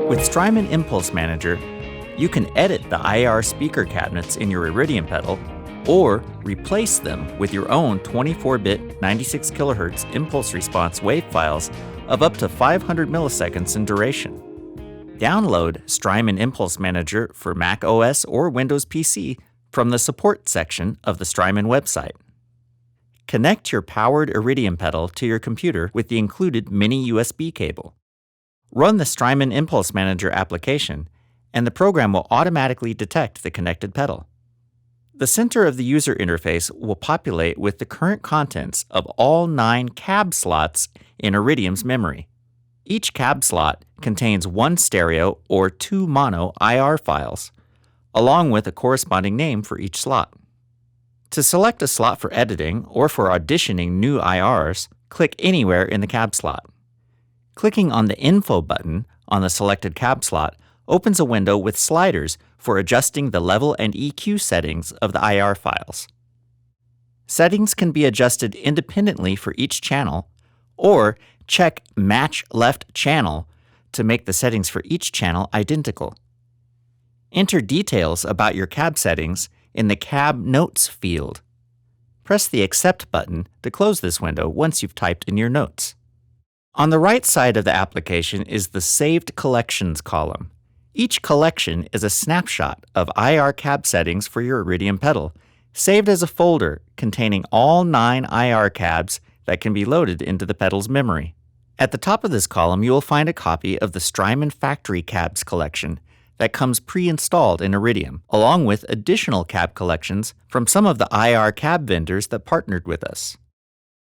With Strymon Impulse Manager, you can edit the IR speaker cabinets in your Iridium pedal or replace them with your own 24-bit 96 kHz impulse response wave files of up to 500 milliseconds in duration. Download Strymon Impulse Manager for Mac OS or Windows PC from the support section of the Strymon website. Connect your powered Iridium pedal to your computer with the included mini USB cable. Run the Strymon Impulse Manager application, and the program will automatically detect the connected pedal. The center of the user interface will populate with the current contents of all 9 cab slots in Iridium's memory. Each cab slot contains 1 stereo or 2 mono IR files, along with a corresponding name for each slot. To select a slot for editing or for auditioning new IRs, click anywhere in the cab slot. Clicking on the Info button on the selected cab slot opens a window with sliders for adjusting the level and EQ settings of the IR files. Settings can be adjusted independently for each channel, or check Match Left Channel to make the settings for each channel identical. Enter details about your cab settings in the Cab Notes field. Press the Accept button to close this window once you've typed in your notes. On the right side of the application is the Saved Collections column. Each collection is a snapshot of IR cab settings for your Iridium pedal, saved as a folder containing all 9 IR cabs that can be loaded into the pedal's memory. At the top of this column, you will find a copy of the Strymon Factory Cabs collection that comes pre-installed in Iridium, along with additional cab collections from some of the IR cab vendors that partnered with us.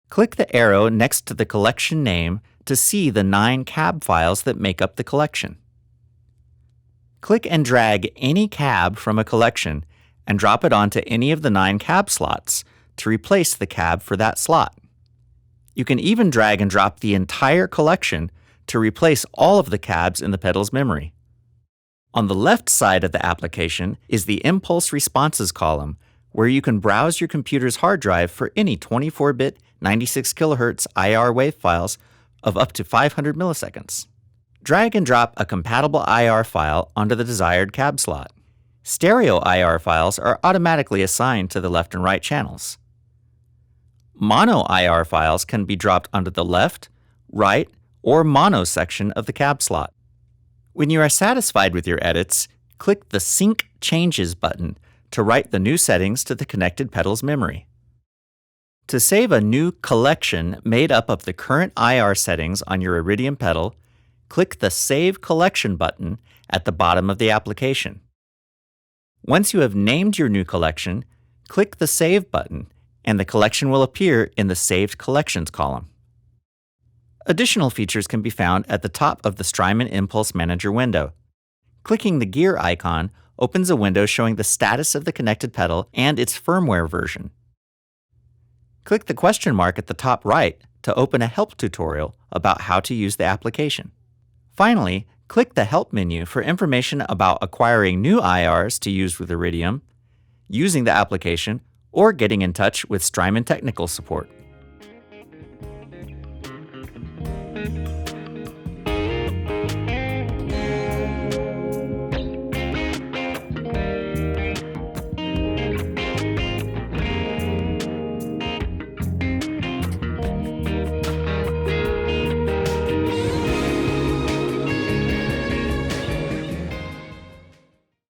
Click the arrow next to the collection name to see the 9 cab files that make up the collection. Click and drag any cab from a collection and drop it onto any of the 9 cab slots to replace the cab for that slot. You can even drag and drop the entire collection to replace all of the cabs in the pedal's memory. On the left side of the application is the Impulse Responses column, where you can browse your computer's hard drive for any 24-bit 96 kHz IR wave files of up to 500 milliseconds. Drag and drop a compatible IR file onto the desired cab slot. Stereo IR files are automatically assigned to the left and right channels. Mono IR files can be dropped onto the left, right, or mono section of the cab slot. When you are satisfied with your edits, click the Sync Changes button to write the new settings to the connected pedal's memory. To save a new collection made up of the current IR settings on your Iridium pedal, click the Save Collection button at the bottom of the application. Once you have named your new collection, click the Save button, and the collection will appear in the Saved Collections column. Additional features can be found at the top of the Strymon Impulse Manager window. Clicking the gear icon opens a window showing the status of the connected pedal and its firmware version. Click the question mark at the top right to open a help tutorial about how to use the application. Finally, click the Help menu for information about acquiring new IRs to use with Iridium, using the application, or getting in touch with Strymon technical support.